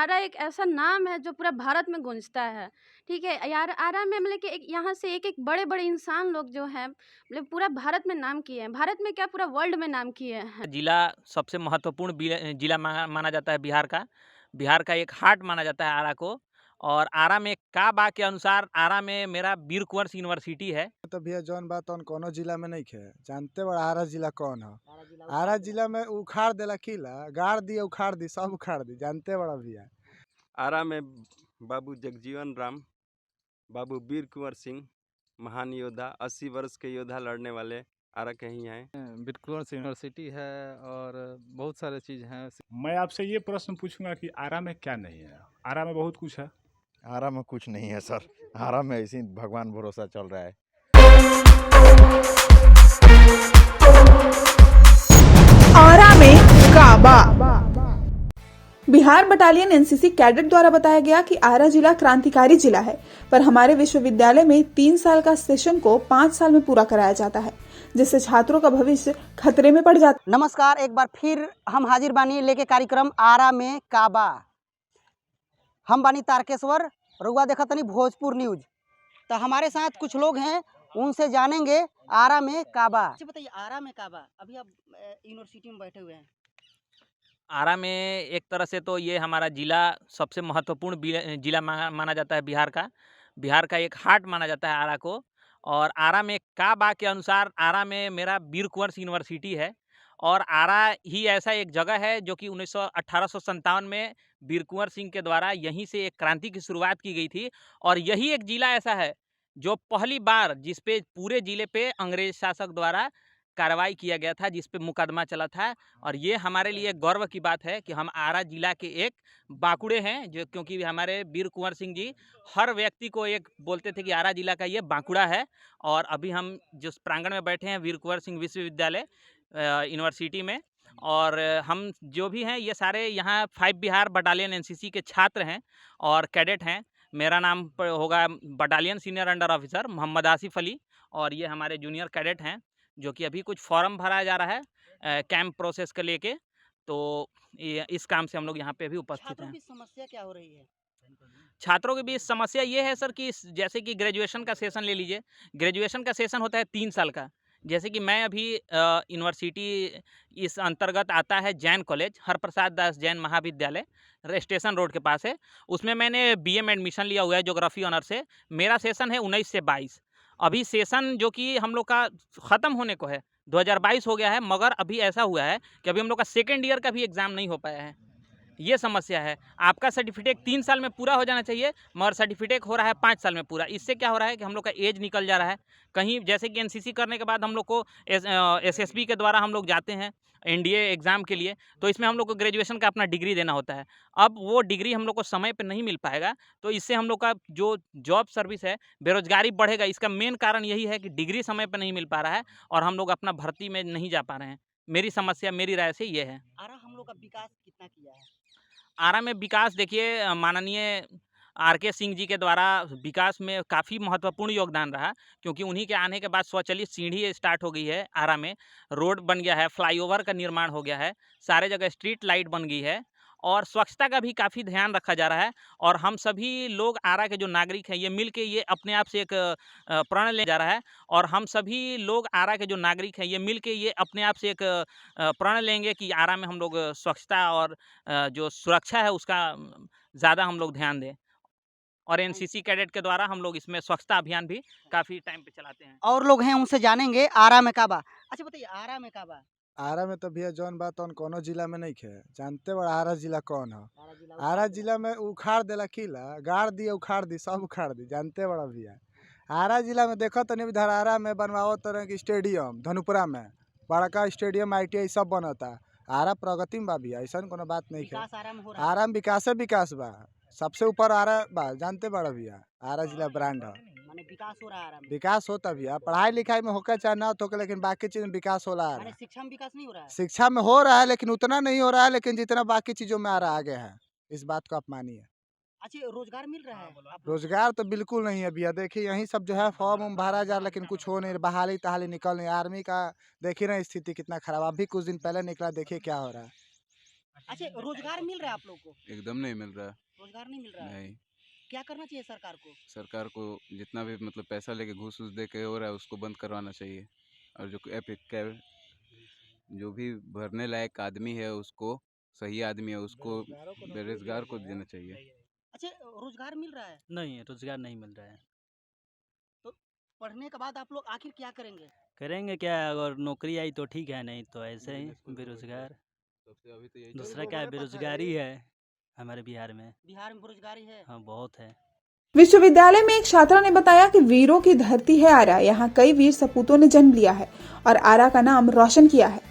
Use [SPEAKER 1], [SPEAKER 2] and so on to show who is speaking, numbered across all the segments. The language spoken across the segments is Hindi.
[SPEAKER 1] आरा एक ऐसा नाम है जो पूरा भारत में गूंजता है। ठीक है? यार आरा में मतलब कि एक यहाँ से एक-एक बड़े-बड़े इंसान लोग जो हैं मतलब पूरा भारत में नाम किए हैं। भारत में क्या पूरा वर्ल्ड में नाम किए हैं।
[SPEAKER 2] जिला सबसे महत्वपूर्ण जिला माना जाता है बिहार का। बिहार का एक हार्ट माना जाता है आरा को। और आरा में काबा के अनुसार आरा में मेरा वीर कुंवर यूनिवर्सिटी है।
[SPEAKER 3] तो भैया जौन बात तौन कोनो जिला में नहीं खे जानते बड़ा आरा जिला कौन है। आरा जिला में उखाड़ देला किला गाड़ दी उखाड़ दी सब उखाड़ दी जानते बड़ा भैया।
[SPEAKER 4] आरा में बाबू जगजीवन राम, बाबू वीर कुंवर सिंह, महान योद्धा 80 वर्ष के योद्धा लड़ने वाले आरा के ही हैं।
[SPEAKER 5] बिटकॉर्स यूनिवर्सिटी है और बहुत सारे चीज़ हैं।
[SPEAKER 6] मैं आपसे ये प्रश्न पूछूंगा कि आरा में क्या नहीं है। आरा में बहुत कुछ है।
[SPEAKER 7] आरा में कुछ नहीं है सर। आरा में ऐसे ही भगवान भरोसा चल रहा है।
[SPEAKER 8] आरा में काबा। बिहार बटालियन एनसीसी कैडेट द्वारा बताया गया कि आरा जिला क्रांतिकारी जिला है, पर हमारे विश्वविद्यालय में 3 साल का सेशन को 5 साल में पूरा कराया जाता है, जिससे छात्रों का भविष्य खतरे में पड़ जाता है।
[SPEAKER 9] नमस्कार, एक बार फिर हम हाजिर बानी लेके कार्यक्रम आरा में काबा। हम बानी तारकेश्वर, रुआ देखा तनी भोजपुर न्यूज। तो हमारे साथ कुछ लोग हैं, उनसे जानेंगे आरा में काबा। अच्छा बताइए, आरा में काबा, अभी आप यूनिवर्सिटी में बैठे हुए हैं।
[SPEAKER 2] आरा में एक तरह से तो ये हमारा जिला सबसे महत्वपूर्ण जिला माना जाता है बिहार का। बिहार का एक हार्ट माना जाता है आरा को। और आरा में काबा के अनुसार आरा में मेरा वीर कुंवर यूनिवर्सिटी है। और आरा ही ऐसा एक जगह है जो कि 1857 में वीर कुंवर सिंह के द्वारा यहीं से एक क्रांति की शुरुआत की गई थी। और यही एक जिला ऐसा है जो पहली बार जिस पे पूरे जिले पे अंग्रेज शासक द्वारा कार्रवाई किया गया था, जिस पे मुकदमा चला था। और ये हमारे लिए गर्व की बात है कि हम आरा जिला के एक बांकुड़े हैं, जो क्योंकि हमारे वीर कुंवर सिंह जी हर व्यक्ति को एक बोलते थे कि आरा जिला का ये बांकुड़ा है। और अभी हम जिस प्रांगण में बैठे हैं वीर कुंवर सिंह विश्वविद्यालय यूनिवर्सिटी में, और हम जो भी हैं ये सारे यहाँ 5 बिहार बटालियन एनसीसी के छात्र हैं और कैडेट हैं। मेरा नाम होगा battalion senior under officer Mohammad Asif Ali. और ये हमारे जूनियर कैडेट हैं जो कि अभी कुछ फॉर्म भराया जा रहा है कैंप प्रोसेस को लेके। तो इस काम से हम लोग यहाँ पे भी उपस्थित
[SPEAKER 9] छात्रों
[SPEAKER 2] हैं।
[SPEAKER 9] की समस्या क्या हो रही है?
[SPEAKER 2] छात्रों के बीच समस्या ये है सर कि जैसे कि ग्रेजुएशन का सेशन ले लीजिए। ग्रेजुएशन का सेशन होता है 3 साल का। जैसे कि मैं अभी यूनिवर्सिटी इस अंतर्गत आता है जैन कॉलेज, हरप्रसाद दास जैन महाविद्यालय, स्टेशन रोड के पास है। उसमें मैंने बीए में एडमिशन लिया हुआ है ज्योग्राफी ऑनर से। मेरा सेशन है 19 से 22। अभी सेशन जो कि हम लोग का ख़त्म होने को है, 2022 हो गया है, मगर अभी ऐसा हुआ है कि अभी हम लोग का सेकेंड ईयर का भी एग्ज़ाम नहीं हो पाया है। ये समस्या है। आपका सर्टिफिकेट 3 साल में पूरा हो जाना चाहिए, मगर सर्टिफिकेट हो रहा है 5 साल में पूरा। इससे क्या हो रहा है कि हम लोग का एज निकल जा रहा है। कहीं जैसे कि एनसीसी करने के बाद हम लोग को एसएसबी के द्वारा हम लोग जाते हैं एनडीए एग्ज़ाम के लिए, तो इसमें हम लोग को ग्रेजुएशन का अपना डिग्री देना होता है। अब वो डिग्री हम लोग को समय पे नहीं मिल पाएगा, तो इससे हम लोग का जो जॉब सर्विस है, बेरोज़गारी बढ़ेगा। इसका मेन कारण यही है कि डिग्री समय पे नहीं मिल पा रहा है और हम लोग अपना भर्ती में नहीं जा पा रहे हैं। मेरी समस्या मेरी राय से ये है।
[SPEAKER 9] आरा हम लोग का विकास कितना किया है?
[SPEAKER 2] आरा में विकास देखिए, माननीय आरके सिंह जी के द्वारा विकास में काफ़ी महत्वपूर्ण योगदान रहा, क्योंकि उन्हीं के आने के बाद स्वचालित सीढ़ी स्टार्ट हो गई है आरा में। रोड बन गया है, फ्लाईओवर का निर्माण हो गया है, सारे जगह स्ट्रीट लाइट बन गई है और स्वच्छता का भी काफ़ी ध्यान रखा जा रहा है। और हम सभी लोग आरा के जो नागरिक हैं, ये मिल के ये अपने आप से एक प्रण ले जा रहा है। और हम सभी लोग आरा के जो नागरिक हैं, ये मिल के ये अपने आप से एक प्रण लेंगे कि आरा में हम लोग स्वच्छता और जो सुरक्षा है उसका ज़्यादा हम लोग ध्यान दें। और एनसीसी कैडेट के द्वारा हम लोग इसमें स्वच्छता अभियान भी काफ़ी टाइम पे चलाते हैं।
[SPEAKER 9] और लोग हैं, उनसे जानेंगे आरा में काबा। अच्छा बताइए, आरा में काबा,
[SPEAKER 3] आरा में तो भैया जौन बात तौन कोनो जिला में नहीं खे जानते बड़ा आरा जिला कौन है। आरा जिला में उखाड़ देला किला गाड़ दी उखाड़ दी सब उखाड़ दी जानते बड़ा भैया। आरा जिला में देखो तो नहीं आरा में बनवाओ तरह की स्टेडियम धनुपुरा में बड़का स्टेडियम ITI सब बनता। आरा प्रगति में बा भैया, ऐसा कोनो बात नहीं खे।
[SPEAKER 9] विकास आरा में हो रहा है।
[SPEAKER 3] आरा में विकास बा, सबसे ऊपर आरा बा जानते बड़ा भैया। आरा जिला ब्रांड है,
[SPEAKER 9] माने विकास हो रहा है आरा में।
[SPEAKER 3] विकास होता भैया। पढ़ाई लिखाई में होकर चाहे ना हो, लेकिन बाकी चीज में विकास हो रहा
[SPEAKER 9] माने
[SPEAKER 3] है।
[SPEAKER 9] शिक्षा में विकास नहीं हो रहा है।
[SPEAKER 3] शिक्षा में हो रहा है लेकिन उतना नहीं हो रहा है, लेकिन जितना बाकी चीजों में आ रहा आगे है, इस बात को आप मानिए।
[SPEAKER 9] अच्छा, रोजगार मिल रहा है आप लोग?
[SPEAKER 3] रोजगार तो बिल्कुल नहीं है भैया। देखिए यही सब जो है फॉर्म भरा जा रहा, लेकिन कुछ हो नहीं, बहाली तहाली निकल नहीं। आर्मी का देखिए ना स्थिति कितना खराब, अभी कुछ दिन पहले निकला, देखिए क्या हो रहा है।
[SPEAKER 9] अच्छा, रोजगार मिल रहा है आप लोग को?
[SPEAKER 10] एकदम नहीं मिल रहा।
[SPEAKER 9] रोजगार नहीं मिल रहा है।
[SPEAKER 10] नहीं,
[SPEAKER 9] क्या करना चाहिए सरकार को?
[SPEAKER 10] सरकार को जितना भी मतलब पैसा लेके घूस वूस दे के हो रहा है उसको बंद करवाना चाहिए। और जो जो भी भरने लायक आदमी है उसको, सही आदमी है उसको, बेरोजगार को देना चाहिए।
[SPEAKER 9] अच्छा, रोजगार मिल रहा है
[SPEAKER 11] नहीं, रोजगार नहीं मिल रहा है।
[SPEAKER 9] तो पढ़ने के बाद आप लोग आखिर क्या करेंगे?
[SPEAKER 11] करेंगे क्या, अगर नौकरी आई तो ठीक है, नहीं तो ऐसे ही बेरोजगार।
[SPEAKER 10] अभी तो यही
[SPEAKER 11] दूसरा क्या है, बेरोजगारी है हमारे बिहार में।
[SPEAKER 9] बिहार में बेरोजगारी है।
[SPEAKER 11] हाँ, बहुत है।
[SPEAKER 8] विश्वविद्यालय में एक छात्रा ने बताया कि वीरों की धरती है आरा। यहाँ कई वीर सपूतों ने जन्म लिया है और आरा का नाम रोशन किया है।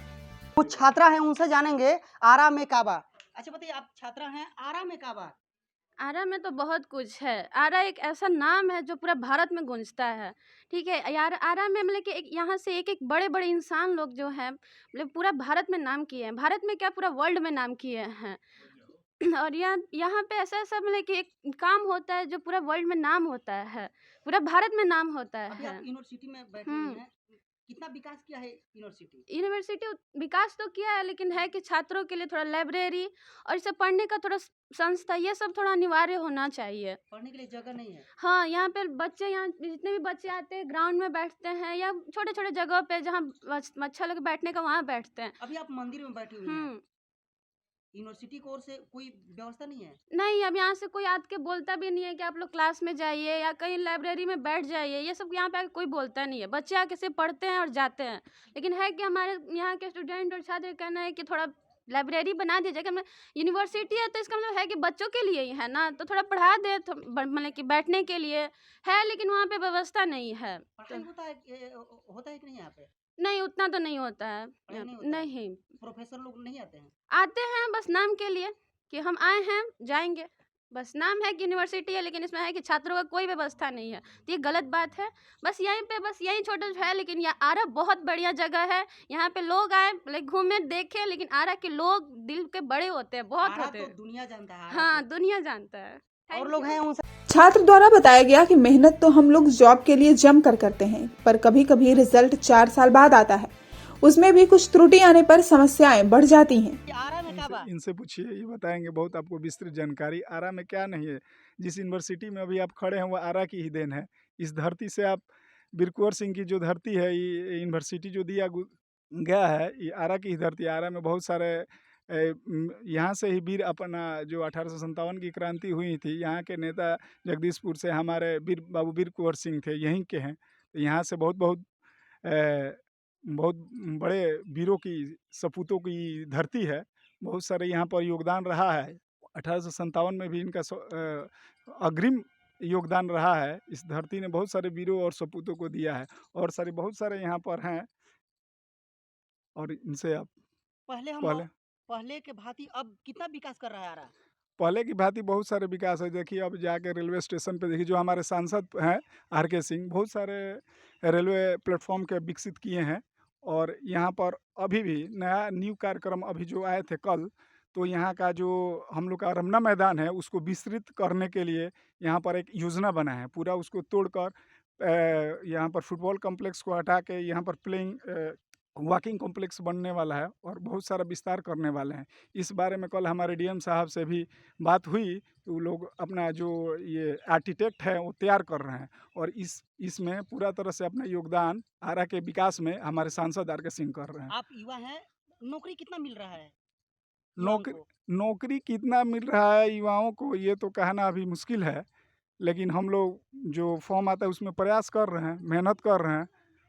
[SPEAKER 9] कुछ छात्रा हैं, उनसे जानेंगे आरा में काबा। अच्छा बताइए, आप छात्रा हैं, आरा में काबा?
[SPEAKER 1] आरा में तो बहुत कुछ है। आरा एक ऐसा नाम है जो पूरा भारत में गूंजता है, ठीक है। यार आरा में मतलब कि यहाँ से एक एक बड़े बड़े इंसान लोग जो हैं मतलब पूरा भारत में नाम किए हैं, भारत में क्या पूरा वर्ल्ड में नाम किए हैं। और यहाँ पे ऐसा ऐसा मतलब कि एक काम होता है जो पूरा वर्ल्ड में नाम होता है, पूरा भारत में नाम होता
[SPEAKER 9] अभी
[SPEAKER 1] है।
[SPEAKER 9] आप यूनिवर्सिटी में बैठे हुए हैं, कितना विकास किया है यूनिवर्सिटी?
[SPEAKER 1] यूनिवर्सिटी विकास तो किया है, लेकिन है कि छात्रों के लिए थोड़ा लाइब्रेरी और इसे पढ़ने का थोड़ा संस्था, ये सब थोड़ा अनिवार्य होना चाहिए।
[SPEAKER 9] पढ़ने के लिए जगह नहीं है।
[SPEAKER 1] हाँ, यहाँ पे बच्चे, यहाँ जितने भी बच्चे आते हैं ग्राउंड में बैठते हैं या छोटे छोटे जगह पे जहाँ अच्छा लगे बैठने का, वहाँ बैठते हैं।
[SPEAKER 9] अभी आप मंदिर में बैठे हुए हैं, यूनिवर्सिटी की ओर से कोई व्यवस्था नहीं है?
[SPEAKER 1] नहीं, अब यहाँ से कोई आके के बोलता भी नहीं है कि आप लोग क्लास में जाइए या कहीं लाइब्रेरी में बैठ जाइए, ये सब यहाँ पे आके कोई बोलता नहीं है। बच्चे आके सिर्फ पढ़ते हैं और जाते हैं। लेकिन है कि हमारे यहाँ के स्टूडेंट और छात्र का कहना है कि थोड़ा लाइब्रेरी बना दीजिए। कि यूनिवर्सिटी है तो इसका मतलब है कि बच्चों के लिए ही है ना, तो थोड़ा पढ़ा दे, तो मतलब कि बैठने के लिए है, लेकिन वहाँ पे व्यवस्था नहीं है।
[SPEAKER 9] पढ़ाई होता है कि नहीं यहाँ पे?
[SPEAKER 1] नहीं, उतना तो नहीं होता है।
[SPEAKER 9] पढ़ाई नहीं होता है?
[SPEAKER 1] नहीं,
[SPEAKER 9] प्रोफेसर लोग नहीं आते हैं?
[SPEAKER 1] आते हैं बस नाम के लिए कि हम आए हैं जाएंगे, बस नाम है कि यूनिवर्सिटी है, लेकिन इसमें है कि छात्रों का कोई व्यवस्था नहीं है, तो ये गलत बात है। बस यहीं छोटा है, लेकिन यह आरा बहुत बढ़िया जगह है। यहाँ पे लोग आए लाइक घूमे देखे, लेकिन आरा के लोग दिल के बड़े होते हैं, बहुत
[SPEAKER 9] आरा
[SPEAKER 1] होते
[SPEAKER 9] तो
[SPEAKER 1] हैं।
[SPEAKER 9] दुनिया जानता है।
[SPEAKER 1] हाँ, दुनिया जानता है।
[SPEAKER 9] और लोग हैं उनसे।
[SPEAKER 8] छात्र द्वारा बताया गया कि मेहनत तो हम लोग जॉब के लिए जम कर करते हैं, पर कभी कभी रिजल्ट 4 साल बाद आता है। उसमें भी कुछ त्रुटि आने पर समस्याएं बढ़ जाती हैं।
[SPEAKER 9] आरा में काबा?
[SPEAKER 3] इनसे पूछिए, ये बताएंगे बहुत आपको विस्तृत जानकारी। आरा में क्या नहीं है, जिस यूनिवर्सिटी में अभी आप खड़े हैं वो आरा की ही देन है। इस धरती से आप वीर कुंवर सिंह की जो धरती है, ये यूनिवर्सिटी जो दिया गया है, ये आरा की ही धरती है। आरा में बहुत सारे यहाँ से ही वीर अपना जो 1857 की क्रांति हुई थी, यहाँ के नेता जगदीशपुर से हमारे बाबू वीर कुंवर सिंह थे, यहीं के हैं। तो यहाँ से बहुत बड़े वीरों की सपूतों की धरती है। बहुत सारे यहाँ पर योगदान रहा है। 1857 में भी इनका अग्रिम योगदान रहा है। इस धरती ने बहुत सारे वीरों और सपूतों को दिया है, और बहुत सारे यहाँ पर हैं। और इनसे आप
[SPEAKER 9] पहले के भांति अब कितना विकास कर रहा है आरा?
[SPEAKER 3] पहले की भांति बहुत सारे विकास है। देखिए, अब जाके रेलवे स्टेशन पे देखिए, जो हमारे सांसद हैं RK सिंह, बहुत सारे रेलवे प्लेटफॉर्म के विकसित किए हैं। और यहाँ पर अभी भी न्यू कार्यक्रम अभी जो आए थे कल, तो यहाँ का जो हम लोग का रमना मैदान है उसको विस्तृत करने के लिए यहाँ पर एक योजना बना है। पूरा उसको तोड़कर यहाँ पर फुटबॉल कॉम्प्लेक्स को हटा के यहाँ पर वॉकिंग कॉम्प्लेक्स बनने वाला है, और बहुत सारा विस्तार करने वाले हैं। इस बारे में कल हमारे DM साहब से भी बात हुई, तो लोग अपना जो ये आर्किटेक्ट है वो तैयार कर रहे हैं, और इसमें पूरा तरह से अपना योगदान आरा के विकास में हमारे सांसद RK सिंह कर रहे हैं।
[SPEAKER 9] आप युवा हैं, नौकरी कितना मिल रहा है?
[SPEAKER 3] नौकरी कितना मिल रहा है युवाओं को, ये तो कहना अभी मुश्किल है, लेकिन हम लोग जो फॉर्म आता है उसमें प्रयास कर रहे हैं, मेहनत कर रहे हैं,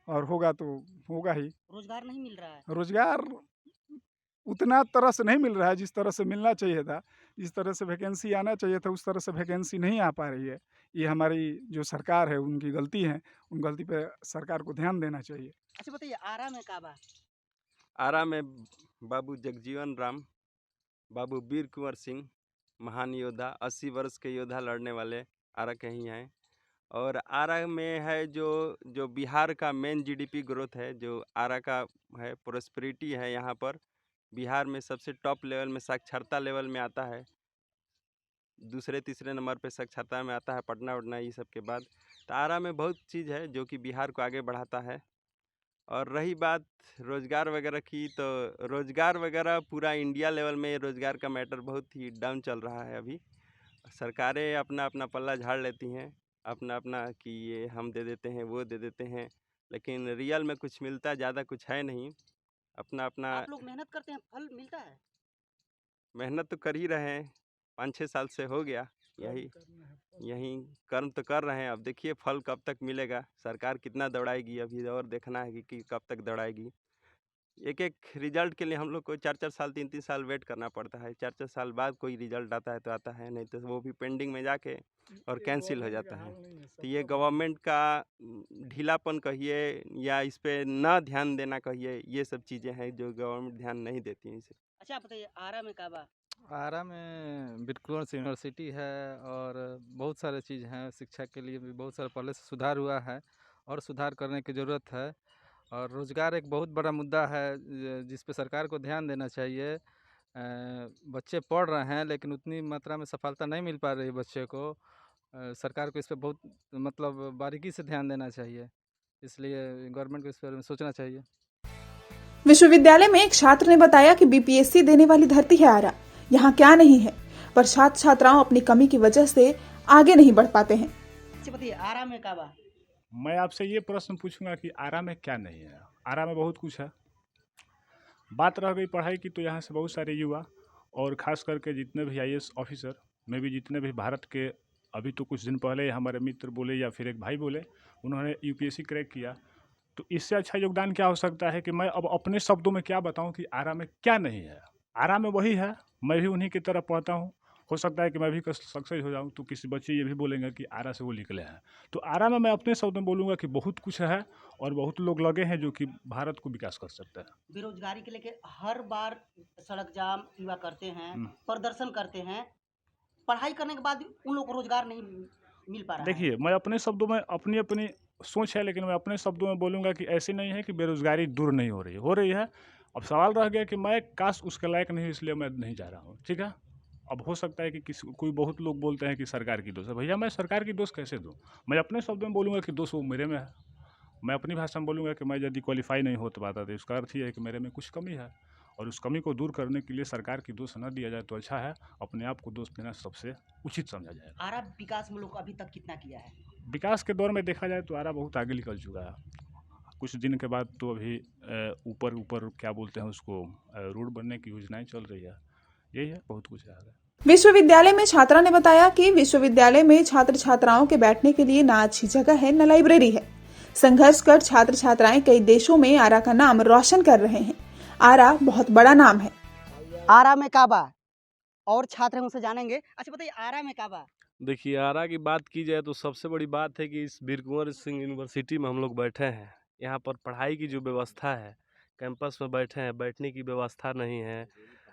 [SPEAKER 3] और होगा तो होगा ही।
[SPEAKER 9] रोजगार नहीं मिल रहा है?
[SPEAKER 3] रोजगार उतना तरह से नहीं मिल रहा है जिस तरह से मिलना चाहिए था। जिस तरह से वैकेंसी आना चाहिए था उस तरह से वैकेंसी नहीं आ पा रही है। ये हमारी जो सरकार है उनकी गलती है, उन गलती पे सरकार को ध्यान देना चाहिए।
[SPEAKER 9] अच्छा बताइए, आरा में काबा?
[SPEAKER 4] आरा में बाबू जगजीवन राम, बाबू वीर कुंवर सिंह, महान योद्धा, 80 वर्ष के योद्धा लड़ने वाले आरा के ही हैं। और आरा में है जो बिहार का मेन GDP ग्रोथ है, जो आरा का है, प्रोस्पेरिटी है। यहाँ पर बिहार में सबसे टॉप लेवल में साक्षरता लेवल में आता है, दूसरे तीसरे नंबर पे साक्षरता में आता है पटना ये सब के बाद। तो आरा में बहुत चीज़ है जो कि बिहार को आगे बढ़ाता है। और रही बात रोज़गार वगैरह की, तो रोज़गार वगैरह पूरा इंडिया लेवल में रोज़गार का मैटर बहुत ही डाउन चल रहा है अभी। सरकारें अपना अपना पल्ला झाड़ लेती हैं, अपना अपना कि ये हम दे देते हैं, वो दे देते हैं, लेकिन रियल में कुछ मिलता ज़्यादा कुछ है नहीं। अपना अपना
[SPEAKER 9] आप लोग मेहनत करते हैं, फल मिलता है?
[SPEAKER 4] मेहनत तो कर ही रहे हैं, 5-6 साल से हो गया यही यही कर्म तो कर रहे हैं। अब देखिए फल कब तक मिलेगा, सरकार कितना दौड़ाएगी, अभी और देखना है कि कब तक दौड़ाएगी। एक एक रिजल्ट के लिए हम लोग को 4-4 साल 3-3 साल वेट करना पड़ता है। 4-4 साल बाद कोई रिजल्ट आता है तो आता है, नहीं तो वो भी पेंडिंग में जाके और कैंसिल हो जाता है। तो ये गवर्नमेंट का ढीलापन कहिए या इस पे ना ध्यान देना कहिए, ये सब चीज़ें हैं जो गवर्नमेंट ध्यान नहीं देती है इसे।
[SPEAKER 9] अच्छा, आप बताइए आरा में का बा?
[SPEAKER 5] आरा में बिरकुंवर यूनिवर्सिटी है और बहुत सारे चीज़ हैं। शिक्षा के लिए भी बहुत सारा पहले से सुधार हुआ है और सुधार करने की ज़रूरत है। और रोज़गार एक बहुत बड़ा मुद्दा है जिस पे सरकार को ध्यान देना चाहिए। बच्चे पढ़ रहे हैं लेकिन उतनी मात्रा में सफलता नहीं मिल पा रही बच्चे को। सरकार को इस पे बहुत मतलब बारीकी से ध्यान देना चाहिए, इसलिए गवर्नमेंट को इस बारे में सोचना चाहिए।
[SPEAKER 8] विश्वविद्यालय में एक छात्र ने बताया कि बीपीएससी देने वाली धरती है आरा, यहाँ क्या नहीं है, पर छात्र छात्राओं अपनी कमी की वजह से आगे नहीं बढ़ पाते हैं।
[SPEAKER 9] अच्छा बताइए आरा में का बा?
[SPEAKER 6] मैं आपसे ये प्रश्न पूछूंगा कि आरा में क्या नहीं है। आरा में बहुत कुछ है। बात रह गई पढ़ाई की, तो यहाँ से बहुत सारे युवा और ख़ास करके जितने भी आईएएस ऑफिसर में भी जितने भी भारत के, अभी तो कुछ दिन पहले हमारे मित्र बोले या फिर एक भाई बोले, उन्होंने यूपीएससी क्रैक किया। तो इससे अच्छा योगदान क्या हो सकता है कि मैं अब अपने शब्दों में क्या बताऊं कि आरा में क्या नहीं है। आरा में वही है, मैं भी उन्हीं की तरह पढ़ता हूं। हो सकता है कि मैं भी सक्सेस हो जाऊं, तो किसी बच्चे ये भी बोलेंगे कि आरा से वो निकले हैं। तो आरा में मैं अपने शब्द में बोलूँगा कि बहुत कुछ है और बहुत लोग लगे हैं जो कि भारत को विकास कर सकते हैं।
[SPEAKER 9] बेरोजगारी के लेके हर बार सड़क जाम युवा करते हैं, प्रदर्शन करते हैं, पढ़ाई करने के बाद उन लोग को रोजगार नहीं मिल पा रहा है।
[SPEAKER 6] देखिए, मैं अपने शब्दों में अपनी अपनी सोच है, लेकिन मैं अपने शब्दों में बोलूँगा कि ऐसे नहीं है कि बेरोज़गारी दूर नहीं हो रही है। अब सवाल रह गया कि मैं काश उसके लायक नहीं, इसलिए मैं नहीं जा रहा हूँ, ठीक है। अब हो सकता है कि कोई बहुत लोग बोलते हैं कि सरकार की दोष है। भैया मैं सरकार की दोष कैसे दूँ? मैं अपने शब्दों में बोलूँगा कि दोष वो मेरे में है। मैं अपनी भाषा में बोलूँगा कि मैं यदि क्वालिफाई नहीं हो पाता, तो इसका अर्थ ये है कि मेरे में कुछ कमी है, और उस कमी को दूर करने के लिए सरकार की दोष न दिया जाए तो अच्छा है। अपने आप को दोष देना सबसे उचित समझा जाएगा।
[SPEAKER 9] आरा विकास में लोग अभी तक कितना किया है?
[SPEAKER 6] विकास के दौर में देखा जाए तो आरा बहुत आगे निकल चुका है। कुछ दिन के बाद तो अभी ऊपर क्या बोलते हैं उसको, रोड बनने की योजनाएं चल रही है। यही है, बहुत कुछ है।
[SPEAKER 8] विश्वविद्यालय में छात्रा ने बताया कि विश्वविद्यालय में छात्र छात्राओं के बैठने के लिए ना अच्छी जगह है, न लाइब्रेरी है। संघर्ष कर छात्र छात्राएं कई देशों में आरा का नाम रोशन कर रहे हैं। आरा बहुत बड़ा नाम है।
[SPEAKER 9] आरा में का बा और छात्र हैं, उनसे जानेंगे। अच्छा बताइए आरा में का बा?
[SPEAKER 12] देखिए, आरा की बात की जाए तो सबसे बड़ी बात है कि इस बीर कुंवर सिंह यूनिवर्सिटी में हम लोग बैठे हैं। यहाँ पर पढ़ाई की जो व्यवस्था है, कैंपस में बैठे हैं, बैठने की व्यवस्था नहीं है।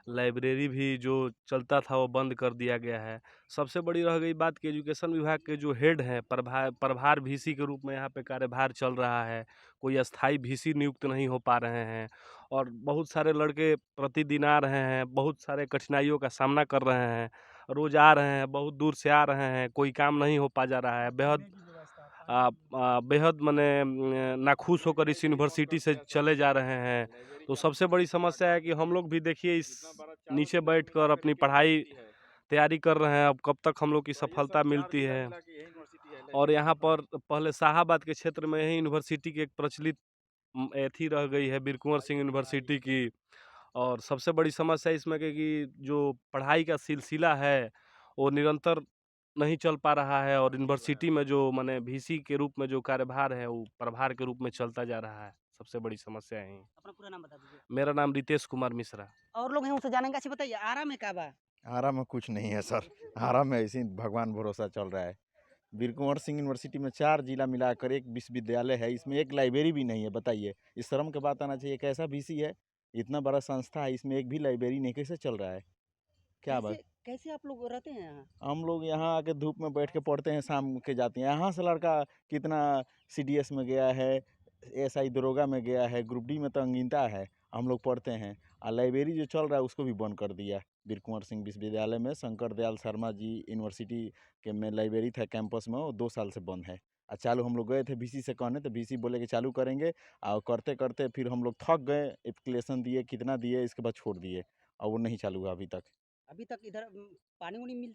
[SPEAKER 12] लाइब्रेरी भी जो चलता था वो बंद कर दिया गया है। सबसे बड़ी रह गई बात कि एजुकेशन विभाग के जो हेड हैं, प्रभार वीसी के रूप में यहाँ पे कार्यभार चल रहा है। कोई अस्थाई वीसी नियुक्त नहीं हो पा रहे हैं और बहुत सारे लड़के प्रतिदिन आ रहे हैं, बहुत सारे कठिनाइयों का सामना कर रहे हैं। रोज आ रहे हैं, बहुत दूर से आ रहे हैं, कोई काम नहीं हो पा जा रहा है। बेहद मने नाखुश होकर इस यूनिवर्सिटी से चले जा रहे हैं। तो सबसे बड़ी समस्या है कि हम लोग भी देखिए इस नीचे बैठकर अपनी पढ़ाई तैयारी कर रहे हैं। अब कब तक हम लोग की सफलता मिलती है। और यहाँ पर पहले शाहाबाद के क्षेत्र में ही यूनिवर्सिटी की एक प्रचलित एथी रह गई है, बीर कुंवर सिंह यूनिवर्सिटी की। और सबसे बड़ी समस्या इसमें कि जो पढ़ाई का सिलसिला है वो निरंतर नहीं चल पा रहा है और यूनिवर्सिटी में जो माने वीसी के रूप में जो कार्यभार है वो प्रभार के रूप में चलता जा रहा है। सबसे बड़ी समस्या है।
[SPEAKER 9] अपना पूरा नाम बता दीजिए।
[SPEAKER 12] मेरा नाम रितेश कुमार मिश्रा।
[SPEAKER 9] और लोग हैं, उनसे जानेंगे। अच्छा बताइए आरा में का बा?
[SPEAKER 7] आरा में कुछ नहीं है सर। आरा में ऐसे ही भगवान भरोसा चल रहा है। बीर कुंवर सिंह यूनिवर्सिटी में 4 जिला मिलाकर एक विश्वविद्यालय है, इसमें एक लाइब्रेरी भी नहीं है। बताइए, इस शर्म की बात आना चाहिए। कैसा वीसी है, इतना बड़ा संस्था है, इसमें एक भी लाइब्रेरी नहीं, कैसे चल रहा है? क्या बात?
[SPEAKER 9] कैसे आप लोग रहते हैं यहाँ?
[SPEAKER 7] हम लोग यहाँ आके धूप में बैठ के पढ़ते हैं, शाम के जाते हैं। यहाँ से लड़का कितना सीडीएस में गया है, एसआई दरोगा में गया है, ग्रुप डी में तो अंगीनता है। हम लोग पढ़ते हैं। और लाइब्रेरी जो चल रहा है उसको भी बंद कर दिया। बीर कुंवर सिंह विश्वविद्यालय में शंकर दयाल शर्मा जी यूनिवर्सिटी के में लाइब्रेरी था कैंपस में, वो 2 साल से बंद है। चालू हम लोग गए थे VC से कहने, तो VC बोले कि चालू करेंगे, और करते करते फिर हम लोग थक गए, एप्लीकेशन दिए, कितना दिए, इसके बाद छोड़ दिए, और वो नहीं चालू हुआ अभी तक।
[SPEAKER 9] अभी तक इधर पानी उनी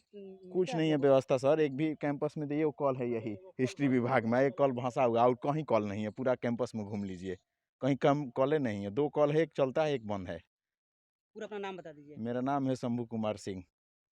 [SPEAKER 7] कुछ नहीं है व्यवस्था सर। एक भी कैंपस में दिए वो कॉल है यही हिस्ट्री विभाग में, एक कॉल भाषा हुआ, और कहीं कॉल नहीं है। पूरा कैंपस में घूम लीजिए, कहीं कम कॉलें नहीं है। 2 कॉल है, एक चलता है, एक बंद है।
[SPEAKER 9] पूरा अपना नाम बता दीजिए।
[SPEAKER 7] मेरा नाम है शंभू कुमार सिंह।